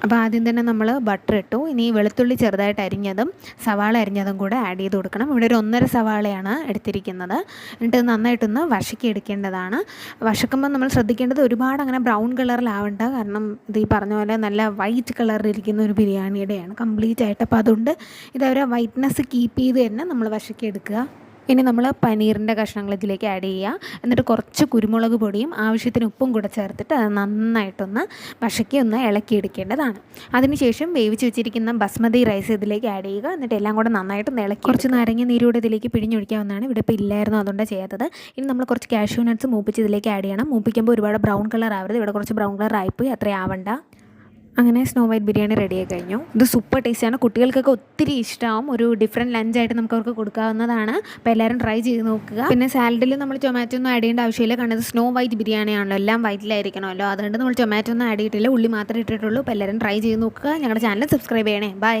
അപ്പോൾ ആദ്യം തന്നെ നമ്മൾ ബട്ടർ ഇട്ടു. ഇനി വെളുത്തുള്ളി ചെറുതായിട്ട് അരിഞ്ഞതും സവാള അരിഞ്ഞതും കൂടെ ആഡ് ചെയ്ത് കൊടുക്കണം. ഇവിടെ ഒരു 1.5 സവാളയാണ് എടുത്തിരിക്കുന്നത്. എന്നിട്ട് നന്നായിട്ടൊന്ന് വഴക്കി എടുക്കേണ്ടതാണ്. വഴക്കുമ്പോൾ നമ്മൾ ശ്രദ്ധിക്കേണ്ടത് ഒരുപാട് അങ്ങനെ ബ്രൗൺ കളറിലാവണ്ട. കാരണം ഇത് ഈ പറഞ്ഞ പോലെ നല്ല വൈറ്റ് കളറിലിരിക്കുന്ന ഒരു ബിരിയാണിയുടെയാണ് കംപ്ലീറ്റ് ആയിട്ട്. അപ്പോൾ അതുകൊണ്ട് ഇതൊരു വൈറ്റ്നസ് കീപ്പ് ചെയ്ത് തന്നെ നമ്മൾ വഴക്കി എടുക്കുക. ഇനി നമ്മൾ പനീറിൻ്റെ കഷ്ണങ്ങൾ ഇതിലേക്ക് ആഡ് ചെയ്യുക. എന്നിട്ട് കുറച്ച് കുരുമുളക് പൊടിയും ആവശ്യത്തിന് ഉപ്പും കൂടെ ചേർത്തിട്ട് അത് നന്നായിട്ടൊന്ന് വഴക്കി ഒന്ന് ഇളക്കിയെടുക്കേണ്ടതാണ്. അതിനുശേഷം വേവിച്ച് വെച്ചിരിക്കുന്ന ബസ്മതി റൈസ് ഇതിലേക്ക് ആഡ് ചെയ്യുക. എന്നിട്ട് എല്ലാം കൂടെ നന്നായിട്ടൊന്ന് ഇളക്കി കുറച്ച് നാരങ്ങ നീരൂടെ ഇതിലേക്ക് പിഴിഞ്ഞൊഴിക്കാവുന്നതാണ്. ഇവിടെ ഇപ്പോൾ ഇല്ലായിരുന്നു, അതുകൊണ്ടാണ് ചെയ്യാത്തത്. ഇനി നമ്മൾ കുറച്ച് കാഷ്യൂ നട്ട്സ് മൂപ്പിച്ച് ഇതിലേക്ക് ആഡ് ചെയ്യണം. മൂപ്പിക്കുമ്പോൾ ഒരുപാട് ബ്രൗൺ കളർ ആവരുത്. ഇവിടെ കുറച്ച് ബ്രൗൺ കളർ ആയിപ്പോയി, അത്രയും ആവണ്ട. അങ്ങനെ സ്നോ വൈറ്റ് ബിരിയാണി റെഡിയായി കഴിഞ്ഞു. ഇത് സൂപ്പർ ടേസ്റ്റാണ്. കുട്ടികൾക്കൊക്കെ ഒത്തിരി ഇഷ്ടമാവും. ഒരു ഡിഫറെൻറ്റ് ലഞ്ചായിട്ട് നമുക്ക് അവർക്ക് കൊടുക്കാവുന്നതാണ്. അപ്പോൾ എല്ലാവരും ട്രൈ ചെയ്ത് നോക്കുക. പിന്നെ സാലഡിൽ നമ്മൾ ടൊമാറ്റോ ഒന്നും ആഡ് ചെയ്യേണ്ട ആവശ്യമില്ല. കാരണം ഇത് സ്നോ വൈറ്റ് ബിരിയാണിയാണല്ലോ, എല്ലാം വൈറ്റിലായിരിക്കണമല്ലോ. അതുകൊണ്ട് നമ്മൾ ടൊമാറ്റോ ഒന്നും ആഡ് ചെയ്തിട്ടില്ല, ഉള്ളി മാത്രമേ ഇട്ടിട്ടുള്ളൂ. അപ്പോൾ എല്ലാവരും ട്രൈ ചെയ്ത് നോക്കുക. ഞങ്ങളുടെ ചാനൽ സബ്സ്ക്രൈബ് ചെയ്യണേ. ബൈ.